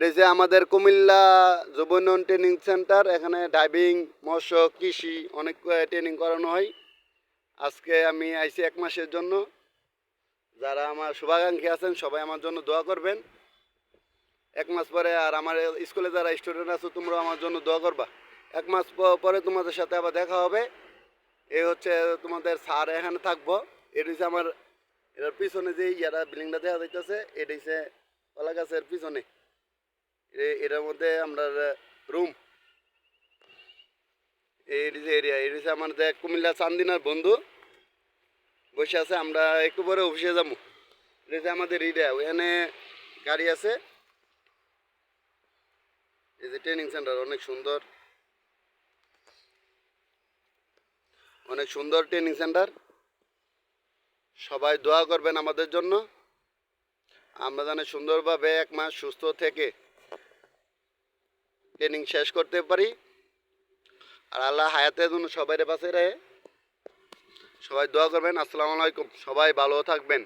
এটা যে আমাদের কুমিল্লা যুব উন্নয়ন ট্রেনিং সেন্টার। এখানে ডাইভিং, মৎস্য, কৃষি অনেক ট্রেনিং করানো হয়। আজকে আমি আইছি 1 মাসের জন্য। যারা আমার শুভাকাঙ্ক্ষী আছেন সবাই আমার জন্য দোয়া করবেন। 1 মাস পরে আর আমার স্কুলে যারা স্টুডেন্ট আছো তোমরা আমার জন্য দোয়া করবা। 1 মাস পরে তোমাদের সাথে আবার দেখা হবে। এই হচ্ছে তোমাদের স্যার এখানে থাকবো। এটা হচ্ছে আমার এটার পিছনে যে ইয়ারা বিল্ডিংটা দেখা যাইতেছে, এটা হচ্ছে কলা গাছের পিছনে। এটার মধ্যে আমরা রুম, এই যে এরিয়া, এটা হচ্ছে আমাদের কুমিল্লা চান্দিনার বন্ধু বসে আছে। আমরা একটু পরে অফিসে যাবো। এটা হচ্ছে আমাদের এরিয়া, ওখানে গাড়ি আছে। এই যে ট্রেনিং সেন্টার অনেক সুন্দর, অনেক সুন্দর ট্রেনিং সেন্টার। সবাই দোয়া করবেন আমাদের জন্য, আমরা যেন সুন্দরভাবে 1 মাস সুস্থ থেকে ট্রেনিং শেষ করতে পারি। আর আল্লাহ হায়াতের জন্য সবাই বাঁচিয়ে রাখে। সবাই দোয়া করবেন। আসসালামু আলাইকুম। সবাই ভালো থাকবেন।